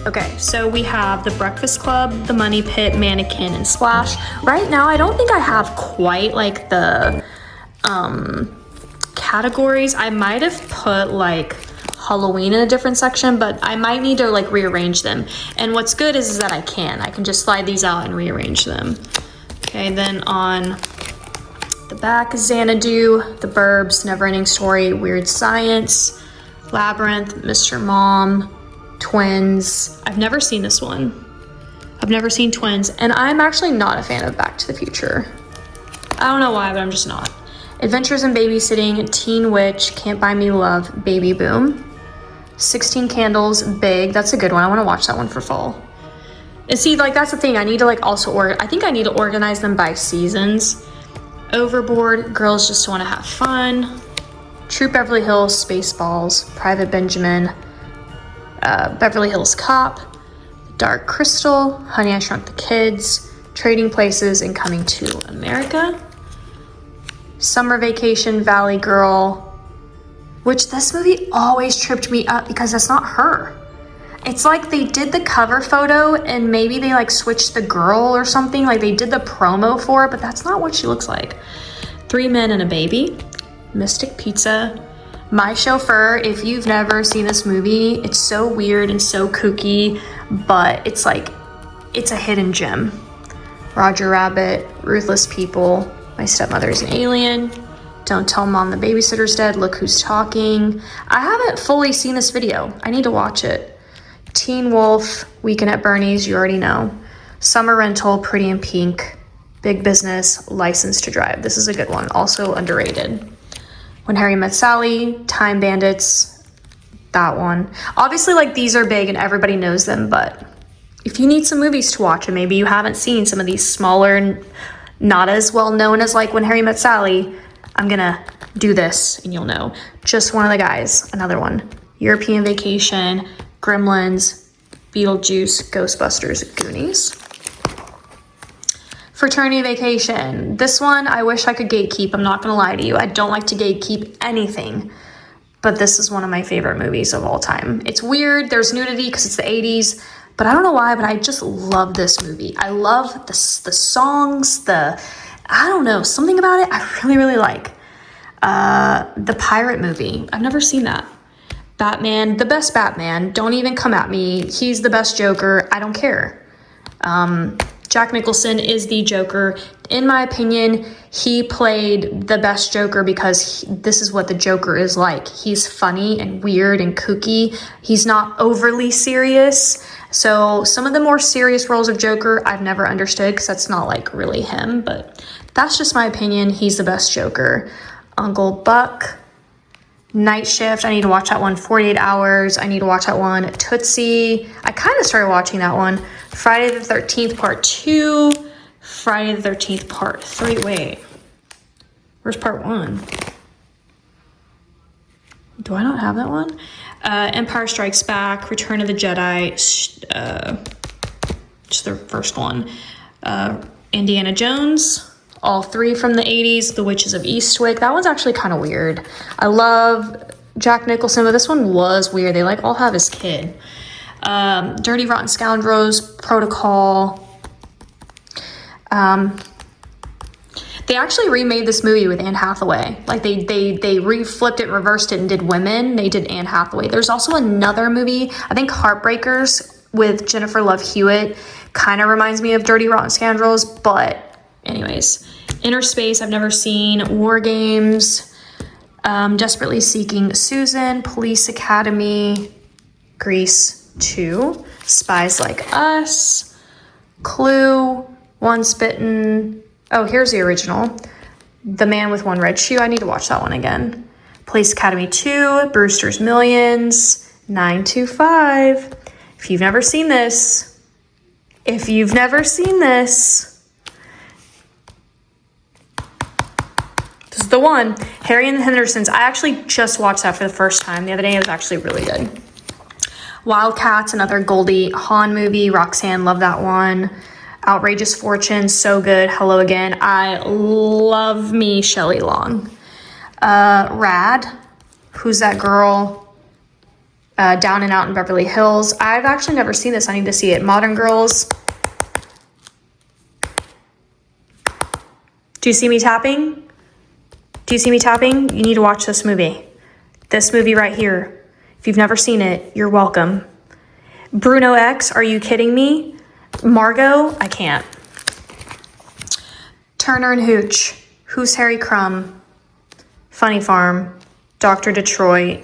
Okay, so we have The Breakfast Club, The Money Pit, Mannequin, and Splash. Right now, I don't think I have quite like the categories. I might have put like Halloween in a different section, but I might need to like rearrange them. And what's good is that I can just slide these out and rearrange them. Okay, then on the back, Xanadu, The Burbs, Neverending Story, Weird Science, Labyrinth, Mr. Mom, Twins. I've never seen this one. I've never seen Twins, and I'm actually not a fan of Back to the Future. I don't know why, but I'm just not. Adventures in Babysitting, Teen Witch, Can't Buy Me Love, Baby Boom. 16 Candles, Big. That's a good one. I want to watch that one for fall. And see, like, that's the thing. I need to, like, I think I need to organize them by seasons. Overboard, Girls Just Want to Have Fun. Troop Beverly Hills, Spaceballs, Private Benjamin, Beverly Hills Cop, Dark Crystal, Honey, I Shrunk the Kids, Trading Places, and Coming to America. Summer Vacation, Valley Girl, which this movie always tripped me up because that's not her. It's like they did the cover photo and maybe they like switched the girl or something. Like they did the promo for it, but that's not what she looks like. 3 Men and a Baby, Mystic Pizza, My Chauffeur. If you've never seen this movie, it's so weird and so kooky, but it's like, it's a hidden gem. Roger Rabbit, Ruthless People, My Stepmother's an Alien, Don't Tell Mom the Babysitter's Dead, Look Who's Talking. I haven't fully seen this video. I need to watch it. Teen Wolf, Weekend at Bernie's, you already know. Summer Rental, Pretty in Pink, Big Business, License to Drive. This is a good one, also underrated. When Harry Met Sally, Time Bandits, that one. Obviously, like, these are big and everybody knows them, but if you need some movies to watch and maybe you haven't seen some of these smaller and not as well known as like When Harry Met Sally, I'm gonna do this and you'll know. Just One of the Guys, another one. European Vacation, Gremlins, Beetlejuice, Ghostbusters, Goonies. Fraternity Vacation. This one, I wish I could gatekeep. I'm not gonna lie to you. I don't like to gatekeep anything, but this is one of my favorite movies of all time. It's weird, there's nudity because it's the 80s, but I don't know why, but I just love this movie. I love the songs, I don't know, something about it I really, really like. The Pirate movie, I've never seen that. Batman, the best Batman, don't even come at me. He's the best Joker, I don't care. Jack Nicholson is the Joker. In my opinion, he played the best Joker because this is what the Joker is like. He's funny and weird and kooky. He's not overly serious. So some of the more serious roles of Joker, I've never understood because that's not like really him, but that's just my opinion. He's the best Joker. Uncle Buck, Night Shift, I need to watch that one. 48 Hours, I need to watch that one. Tootsie, I kind of started watching that one. Friday the 13th Part 2, Friday the 13th Part 3. Wait, where's Part 1? Do I not have that one? Empire Strikes Back, Return of the Jedi, just the first one. Indiana Jones, all three from the 80s, The Witches of Eastwick. That one's actually kind of weird. I love Jack Nicholson, but this one was weird. They like all have his kid. Dirty Rotten Scoundrels, Protocol. They actually remade this movie with Anne Hathaway. Like they re-flipped it, reversed it, and did women. They did Anne Hathaway. There's also another movie, I think Heartbreakers, with Jennifer Love Hewitt. Kind of reminds me of Dirty Rotten Scoundrels, but anyways. Inner Space, I've never seen. War Games, Desperately Seeking Susan, Police Academy, Grease 2, Spies Like Us, Clue, Once Bitten. Oh, here's the original. The Man with One Red Shoe. I need to watch that one again. Police Academy 2, Brewster's Millions, 925. If you've never seen this, this is the one. Harry and the Hendersons. I actually just watched that for the first time the other day. It was actually really good. Wildcats, another Goldie Hawn movie. Roxanne, love that one. Outrageous Fortune, so good. Hello Again. I love me Shelley Long. Rad, Who's That Girl? Down and Out in Beverly Hills. I've actually never seen this. I need to see it. Modern Girls. Do you see me tapping? Do you see me tapping? You need to watch this movie. This movie right here. If you've never seen it, you're welcome. Bruno X, are you kidding me? Margot, I can't. Turner and Hooch. Who's Harry Crumb? Funny Farm. Dr. Detroit.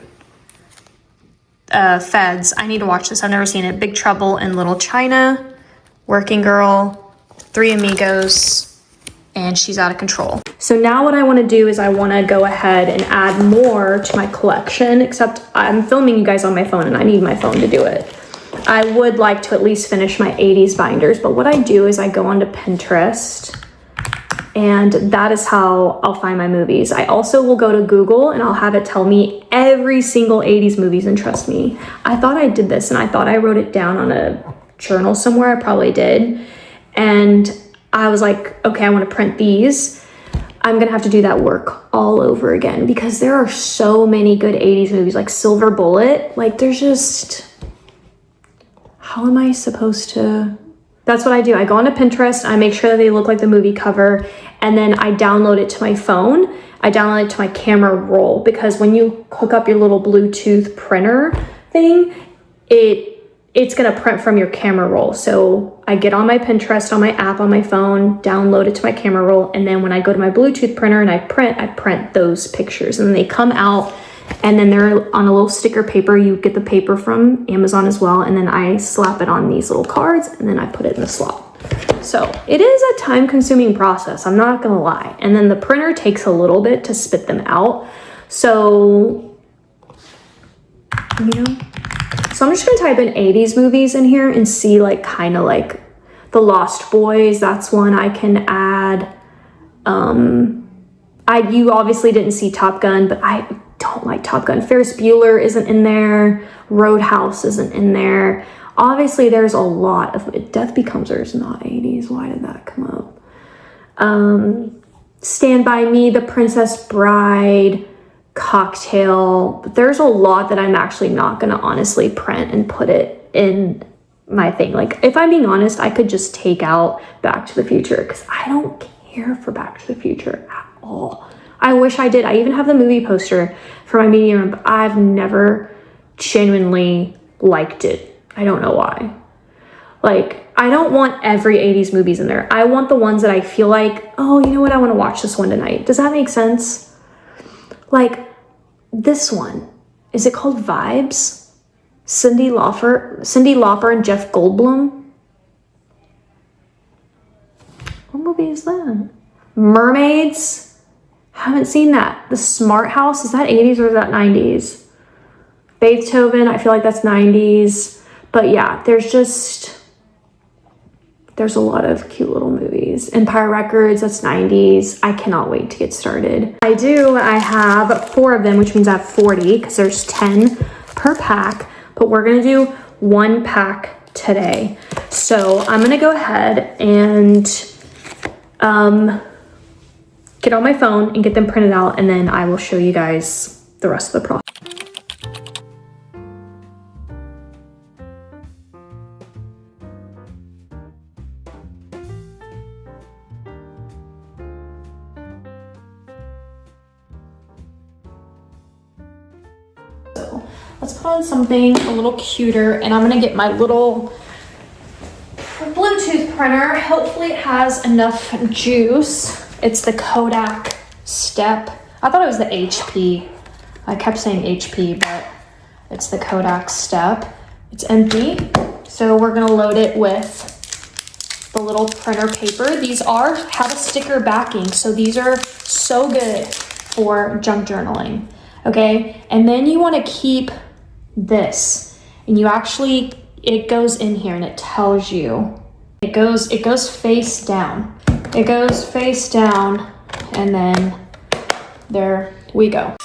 Feds. I need to watch this. I've never seen it. Big Trouble in Little China. Working Girl. Three Amigos. And She's Out of Control. So now what I want to do is I want to go ahead and add more to my collection, except I'm filming you guys on my phone and I need my phone to do it. I would like to at least finish my 80s binders, but what I do is I go onto Pinterest and that is how I'll find my movies. I also will go to Google and I'll have it tell me every single 80s movies, and trust me, I thought I did this and I thought I wrote it down on a journal somewhere. I probably did. And I was like, okay, I want to print these. I'm gonna have to do that work all over again because there are so many good 80s movies, like Silver Bullet. Like there's just, how am I supposed to? That's what I do. I go onto Pinterest, I make sure that they look like the movie cover, and then I download it to my phone. I download it to my camera roll because when you hook up your little Bluetooth printer thing, it's gonna print from your camera roll. So I get on my Pinterest on my app on my phone, download it to my camera roll, and then when I go to my Bluetooth printer and I print those pictures, and then they come out and then they're on a little sticker paper. You get the paper from Amazon as well, and then I slap it on these little cards and then I put it in the slot. So it is a time-consuming process, I'm not gonna lie. And then the printer takes a little bit to spit them out. So, you know, so I'm just gonna type in 80s movies in here and see like kind of like The Lost Boys. That's one I can add. You obviously didn't see Top Gun, but I don't like Top Gun. Ferris Bueller isn't in there. Roadhouse isn't in there. Obviously there's a lot of Death Becomes Her is not 80s. Why did that come up? Stand By Me, The Princess Bride, Cocktail. But there's a lot that I'm actually not gonna honestly print and put it in my thing. Like if I'm being honest, I could just take out Back to the Future because I don't care for Back to the Future at all. I wish I did. I even have the movie poster for my media room, but I've never genuinely liked it. I don't know why. Like, I don't want every 80s movies in there. I want the ones that I feel like, oh, you know what? I want to watch this one tonight. Does that make sense? Like this one. Is it called Vibes? Cyndi Lauper and Jeff Goldblum. What movie is that? Mermaids. Haven't seen that. The Smart House, is that 80s or is that 90s? Beethoven, I feel like that's 90s. But yeah, there's a lot of cute little movies. Empire Records, that's 90s. I cannot wait to get started. I have 4 of them, which means I have 40 because there's 10 per pack, but we're gonna do 1 pack today. So I'm gonna go ahead and get on my phone and get them printed out, and then I will show you guys the rest of the process. So let's put on something a little cuter, and I'm gonna get my little Bluetooth printer. Hopefully it has enough juice. It's the Kodak Step. I thought it was the HP. I kept saying HP, but it's the Kodak Step. It's empty. So we're gonna load it with the little printer paper. These have a sticker backing. So these are so good for junk journaling, okay? And then you wanna keep this, and it goes in here and it tells you, it goes face down. It goes face down, and then there we go.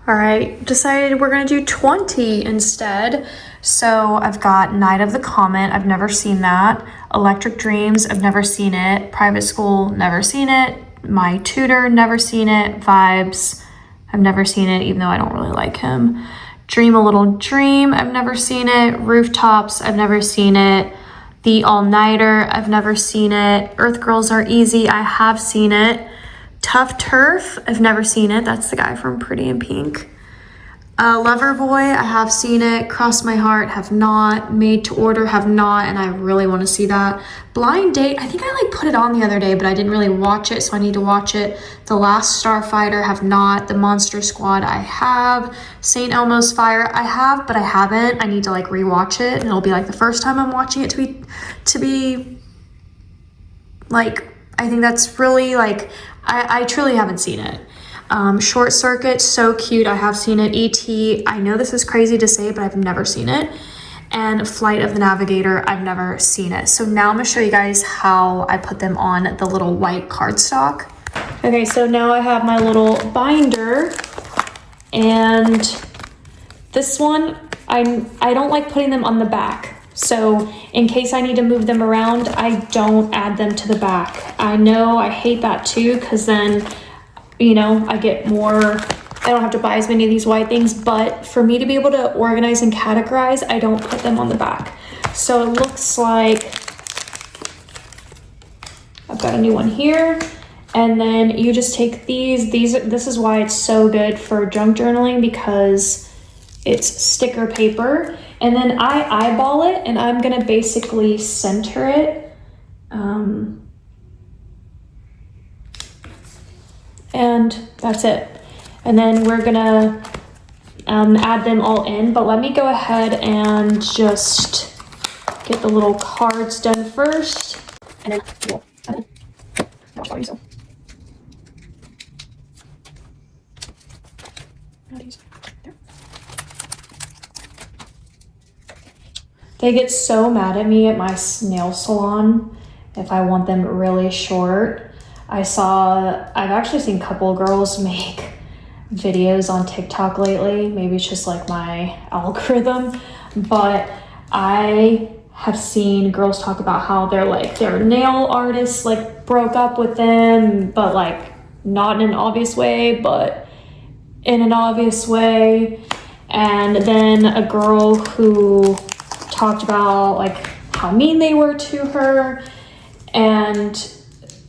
All right, decided we're gonna do 20 instead. So I've got Night of the Comet, I've never seen that. Electric Dreams, I've never seen it. Private School, never seen it. My Tutor, never seen it. Vibes, I've never seen it, even though I don't really like him. Dream a Little Dream, I've never seen it. Rooftops, I've never seen it. The All-Nighter, I've never seen it. Earth Girls Are Easy, I have seen it. Tough Turf, I've never seen it. That's the guy from Pretty in Pink. Loverboy, I have seen it. Cross My Heart, have not. Made to Order, have not, and I really want to see that. Blind Date, I think I like put it on the other day, but I didn't really watch it, so I need to watch it. The Last Starfighter, have not. The Monster Squad, I have. St. Elmo's Fire, I have, but I haven't. I need to like rewatch it, and it'll be like the first time I'm watching it to be like, I think that's really like, I truly haven't seen it. Short Circuit, so cute, I have seen it. E.T., I know this is crazy to say, but I've never seen it. And Flight of the Navigator, I've never seen it. So now I'm gonna show you guys how I put them on the little white cardstock. Okay, so now I have my little binder, and this one, I don't like putting them on the back. So in case I need to move them around, I don't add them to the back. I know I hate that too, because then, you know, I get more, I don't have to buy as many of these white things, but for me to be able to organize and categorize, I don't put them on the back. So it looks like I've got a new one here. And then you just take this is why it's so good for junk journaling, because it's sticker paper. And then I eyeball it, and I'm gonna basically center it. And that's it. And then we're gonna add them all in, but let me go ahead and just get the little cards done first. And then we'll add in. They get so mad at me at my nail salon if I want them really short. I've actually seen a couple of girls make videos on TikTok lately. Maybe it's just like my algorithm, but I have seen girls talk about how their nail artists like broke up with them, but like not in an obvious way, but in an obvious way. And then a girl who talked about like how mean they were to her. And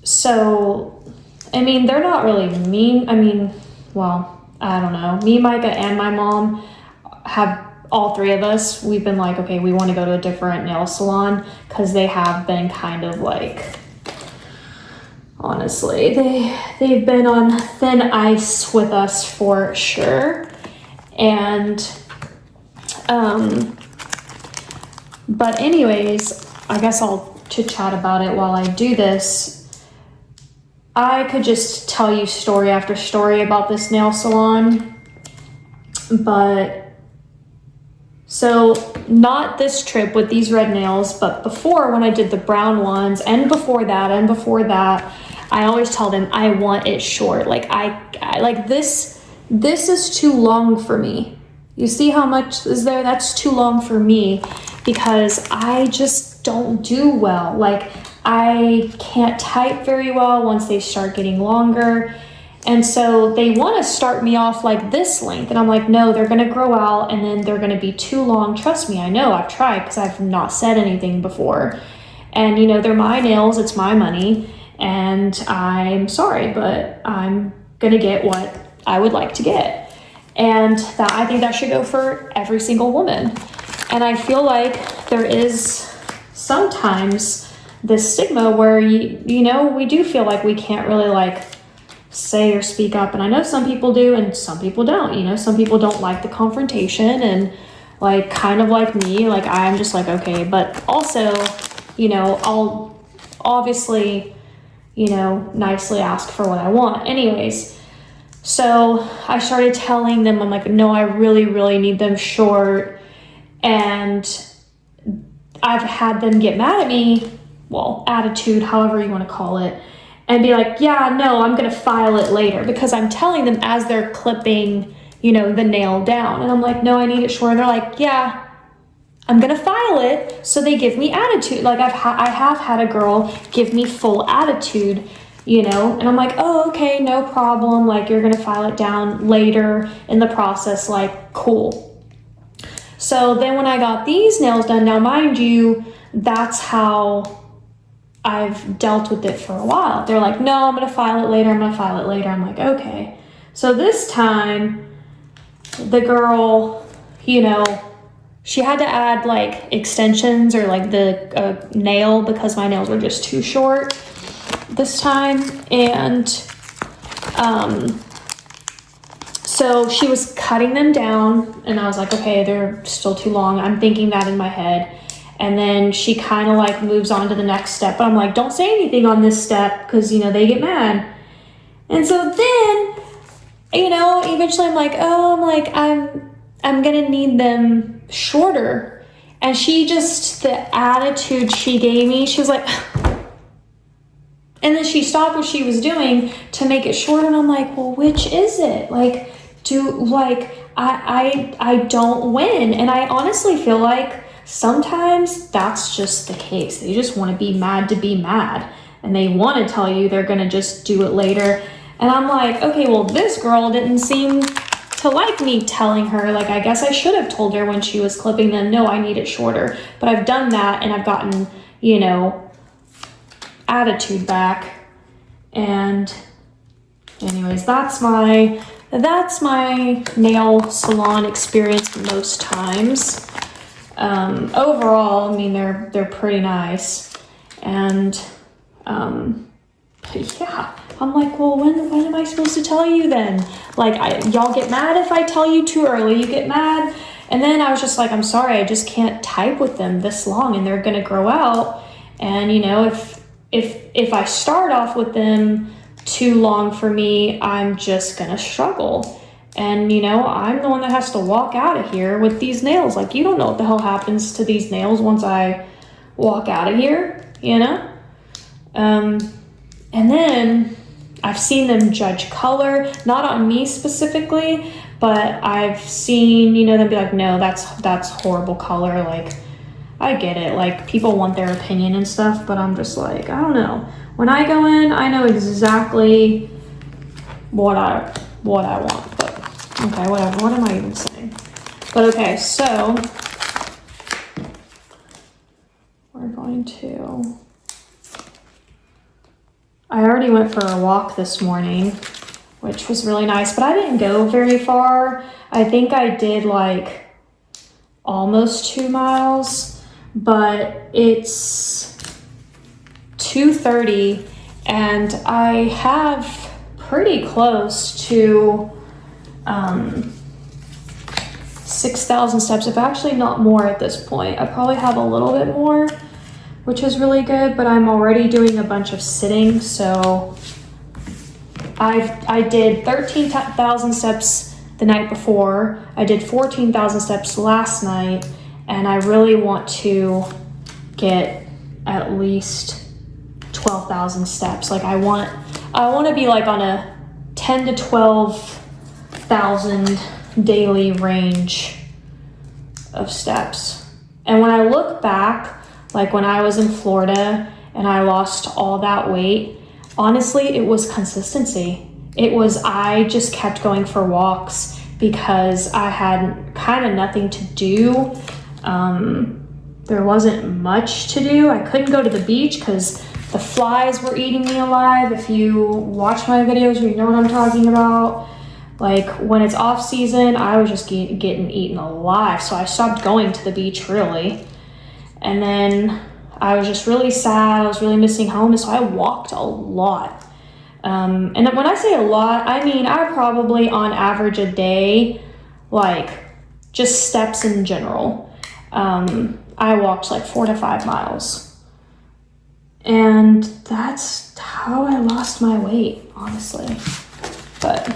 so, I mean, they're not really mean. I mean, well, I don't know. Me, Micah, and my mom have, all three of us, we've been like, okay, we want to go to a different nail salon, because they have been kind of like, honestly, they've been on thin ice with us for sure. And, but anyways, I guess I'll chit chat about it while I do this. I could just tell you story after story about this nail salon, but so not this trip with these red nails, but before, when I did the brown ones, and before that, I always tell them I want it short. Like I like this is too long for me. You see how much is there? That's too long for me, because I just don't do well. Like I can't type very well once they start getting longer. And so they want to start me off like this length. And I'm like, no, they're going to grow out and then they're going to be too long. Trust me, I know, I've tried, because I've not said anything before. And you know, they're my nails, it's my money. And I'm sorry, but I'm going to get what I would like to get. And that, I think that should go for every single woman. And I feel like there is sometimes this stigma where you know, we do feel like we can't really like say or speak up. And I know some people do and some people don't. You know, some people don't like the confrontation, and like kind of like me, like I'm just like, okay. But also, you know, I'll obviously, you know, nicely ask for what I want. Anyways, so I started telling them, I'm like, no, I really, really need them short. And I've had them get mad at me, well, attitude, however you want to call it, and be like, yeah, no, I'm going to file it later, because I'm telling them as they're clipping, you know, the nail down. And I'm like, no, I need it shorter. They're like, yeah, I'm gonna file it. So they give me attitude. Like I have had a girl give me full attitude, you know, and I'm like, oh, okay, no problem. Like you're gonna file it down later in the process, like cool. So then when I got these nails done, now mind you, that's how I've dealt with it for a while. They're like, no, I'm gonna file it later. I'm gonna file it later. I'm like, okay. So this time the girl, you know, she had to add like extensions or like the nail because my nails were just too short this time. And so she was cutting them down and I was like, okay, they're still too long. I'm thinking that in my head. And then she kind of like moves on to the next step. But I'm like, don't say anything on this step because, you know, they get mad. And so then, you know, eventually I'm like, oh, I'm going to need them shorter. And she just, the attitude she gave me, she was like, and then she stopped what she was doing to make it shorter. And I'm like, well, which is it? Like, I don't win. And I honestly feel like sometimes that's just the case. They just want to be mad to be mad. And they want to tell you they're going to just do it later. And I'm like, okay, well, this girl didn't seem to like me telling her. Like, I guess I should have told her when she was clipping them, no, I need it shorter. But I've done that and I've gotten, you know, attitude back. And anyways, that's my nail salon experience most times. Overall, I mean, they're pretty nice. And yeah, I'm like, well, when am I supposed to tell you then? Like, y'all get mad if I tell you too early, you get mad. And then I was just like, I'm sorry, I just can't type with them this long and they're gonna grow out. And you know, if I start off with them too long for me, I'm just gonna struggle. And you know, I'm the one that has to walk out of here with these nails. Like, you don't know what the hell happens to these nails once I walk out of here, you know? And then I've seen them judge color, not on me specifically, but I've seen, you know, them be like, no, that's horrible color. Like, I get it. Like, people want their opinion and stuff, but I'm just like, I don't know. When I go in, I know exactly what I want. But okay, whatever. What am I even saying? But okay, so we're going to. I already went for a walk this morning, which was really nice, but I didn't go very far. I think I did like almost 2 miles, but it's 2:30 and I have pretty close to 6,000 steps, if actually not more at this point. I probably have a little bit more, which is really good, but I'm already doing a bunch of sitting. So I did 13,000 steps the night before. I did 14,000 steps last night, and I really want to get at least 12,000 steps. Like I want to be like on a 10 to 12,000 daily range of steps. And when I look back, like when I was in Florida and I lost all that weight, honestly, it was consistency. It was, I just kept going for walks because I had kind of nothing to do. There wasn't much to do. I couldn't go to the beach because the flies were eating me alive. If you watch my videos, you know what I'm talking about. Like when it's off season, I was just getting eaten alive. So I stopped going to the beach really. And then I was just really sad. I was really missing home. And so I walked a lot. And when I say a lot, I mean, I probably on average a day, like just steps in general. I walked like 4 to 5 miles. And that's how I lost my weight, honestly. But,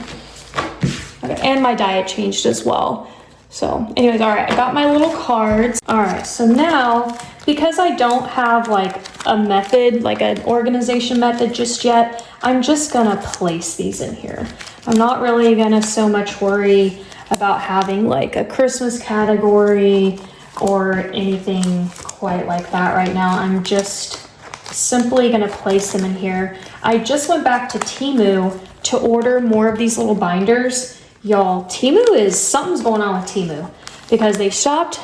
okay. And my diet changed as well. So anyways, all right, I got my little cards. All right, so now, because I don't have like a method, like an organization method just yet, I'm just gonna place these in here. I'm not really gonna so much worry about having like a Christmas category or anything quite like that right now. I'm just simply gonna place them in here. I just went back to Temu to order more of these little binders. Y'all, something's going on with Temu because they stopped,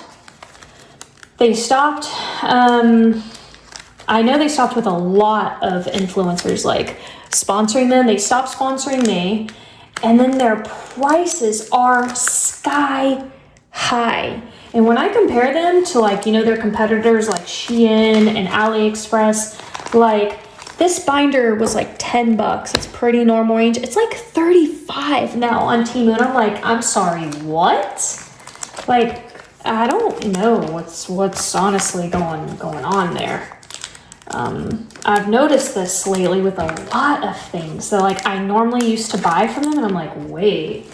I know they stopped with a lot of influencers like sponsoring them. They stopped sponsoring me, and then their prices are sky high. And when I compare them to like, you know, their competitors like Shein and AliExpress, like this binder was like 10 bucks. It's pretty normal range. It's like 35 now on Temu. And I'm like, I'm sorry, what? Like, I don't know what's honestly going on there. I've noticed this lately with a lot of things. So like I normally used to buy from them and I'm like, wait,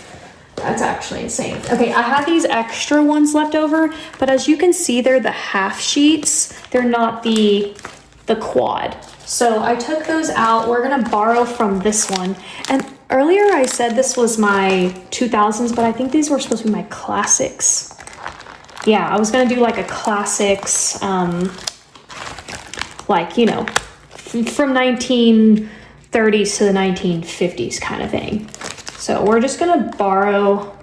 that's actually insane. Okay, I had these extra ones left over, but as you can see, they're the half sheets. They're not the quad. So I took those out. We're gonna borrow from this one. And earlier I said this was my 2000s, but I think these were supposed to be my classics. Yeah, I was gonna do like a classics, like, you know, from 1930s to the 1950s kind of thing. So we're just gonna borrow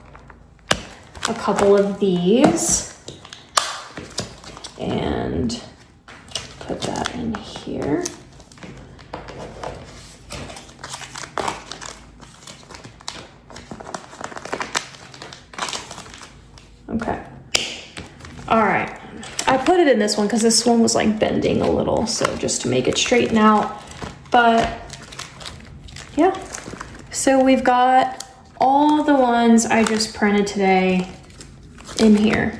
a couple of these and put that in here. Okay. All right. I put it in this one because this one was like bending a little, so just to make it straighten out. But yeah, so we've got all the ones I just printed today in here,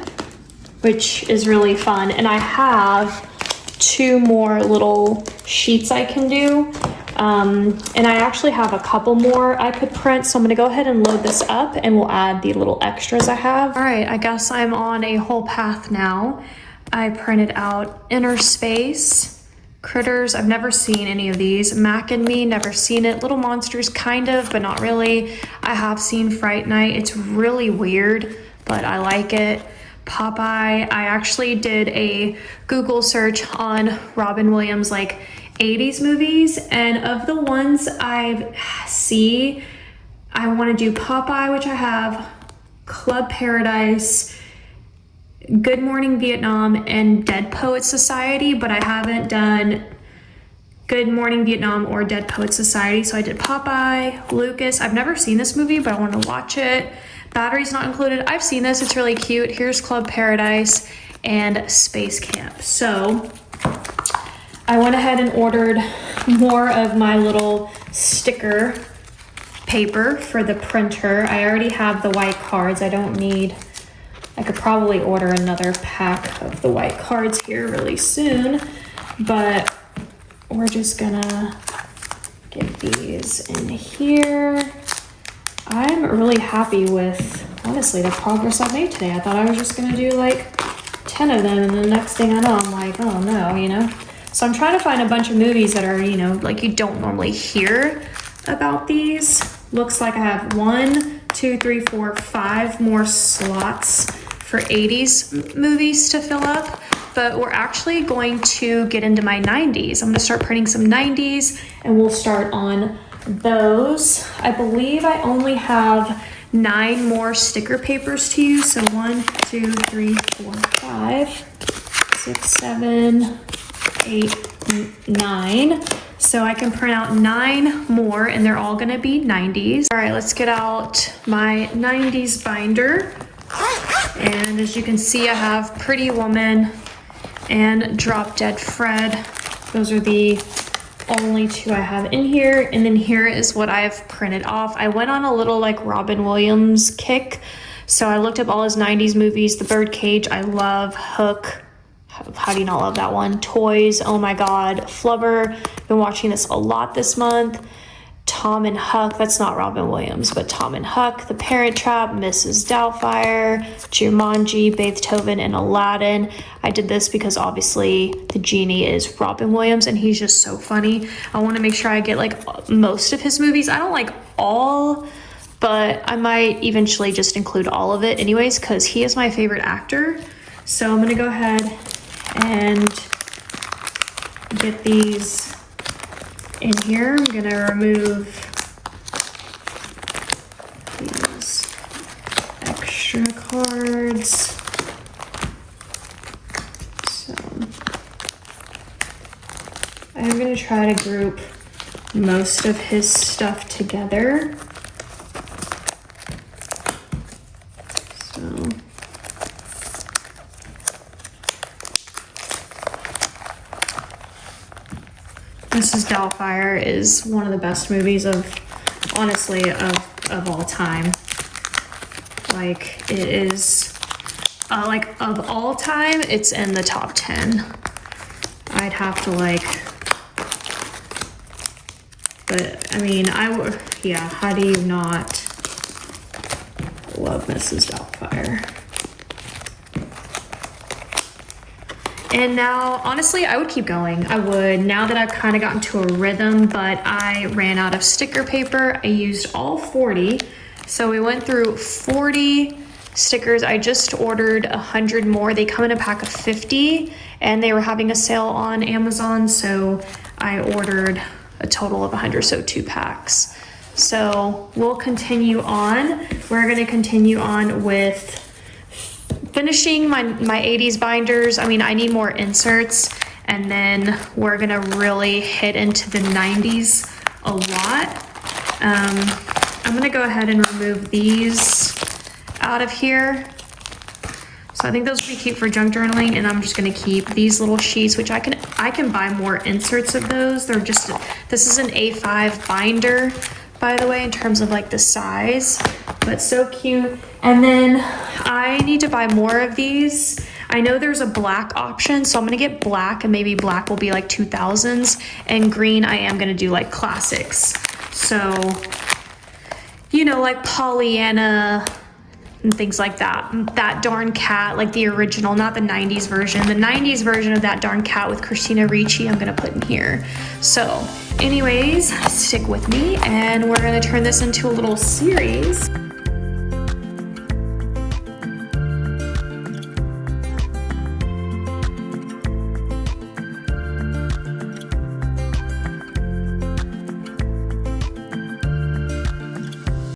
which is really fun. And I have 2 more little sheets I can do. And I actually have a couple more I could print, so I'm gonna go ahead and load this up and we'll add the little extras I have. All right, I guess I'm on a whole path now. I printed out Inner Space, Critters. I've never seen any of these. Mac and Me, never seen it. Little Monsters, kind of, but not really. I have seen Fright Night. It's really weird, but I like it. Popeye, I actually did a Google search on Robin Williams, like 80s movies, and of the ones I see, I want to do Popeye, which I have, Club Paradise, Good Morning Vietnam, and Dead Poet Society, but I haven't done Good Morning Vietnam or Dead Poet Society. So I did Popeye, Lucas. I've never seen this movie, but I want to watch it. Batteries Not Included. I've seen this. It's really cute. Here's Club Paradise and Space Camp. So I went ahead and ordered more of my little sticker paper for the printer. I already have the white cards. I could probably order another pack of the white cards here really soon, but we're just gonna get these in here. I'm really happy with, honestly, the progress I've made today. I thought I was just gonna do like 10 of them, and the next thing I know, I'm like, oh no, you know? So I'm trying to find a bunch of movies that are, you know, like you don't normally hear about these. Looks like I have 1, 2, 3, 4, 5 more slots for 80s movies to fill up, but we're actually going to get into my 90s. I'm gonna start printing some 90s and we'll start on those. I believe I only have 9 more sticker papers to use. So 1, 2, 3, 4, 5, 6, 7, 8, 9. So I can print out 9 more and they're all gonna be 90s. All right, let's get out my 90s binder. And as you can see, I have Pretty Woman and Drop Dead Fred. Those are the only 2 I have in here. And then here is what I've printed off. I went on a little like Robin Williams kick. So I looked up all his 90s movies. The Birdcage, I love. Hook, how do you not love that one? Toys, oh my God. Flubber, been watching this a lot this month. Tom and Huck, that's not Robin Williams, but Tom and Huck, The Parent Trap, Mrs. Doubtfire, Jumanji, Beethoven, and Aladdin. I did this because obviously the genie is Robin Williams and he's just so funny. I want to make sure I get like most of his movies. I don't like all but I might eventually just include all of it anyways, because he is my favorite actor. So I'm gonna go ahead and get these in here. I'm gonna remove these extra cards. So I'm gonna try to group most of his stuff together. So Mrs. Doubtfire is one of the best movies honestly, of all time. Like, it is, like, of all time, it's in the top 10. I'd have to, like, but, I mean, yeah, how do you not love Mrs. Doubtfire? And now, honestly, I would keep going. I would, now that I've kind of gotten to a rhythm, but I ran out of sticker paper. I used all 40. So we went through 40 stickers. I just ordered 100 more. They come in a pack of 50 and they were having a sale on Amazon. So I ordered a total of 100, so 2 packs. So we'll continue on. We're gonna continue on with finishing my 80s binders. I mean, I need more inserts, and then we're gonna really hit into the 90s a lot. I'm gonna go ahead and remove these out of here. So I think those will be cute for junk journaling, and I'm just gonna keep these little sheets, which I can buy more inserts of those. They're just, this is an A5 binder, by the way, in terms of like the size, but so cute. And then I need to buy more of these. I know there's a black option, so I'm gonna get black, and maybe black will be like 2000s, and green I am gonna do like classics. So, you know, like Pollyanna and things like that. That Darn Cat, like the original, not the 90s version. The 90s version of That Darn Cat with Christina Ricci, I'm gonna put in here. So anyways, stick with me and we're gonna turn this into a little series.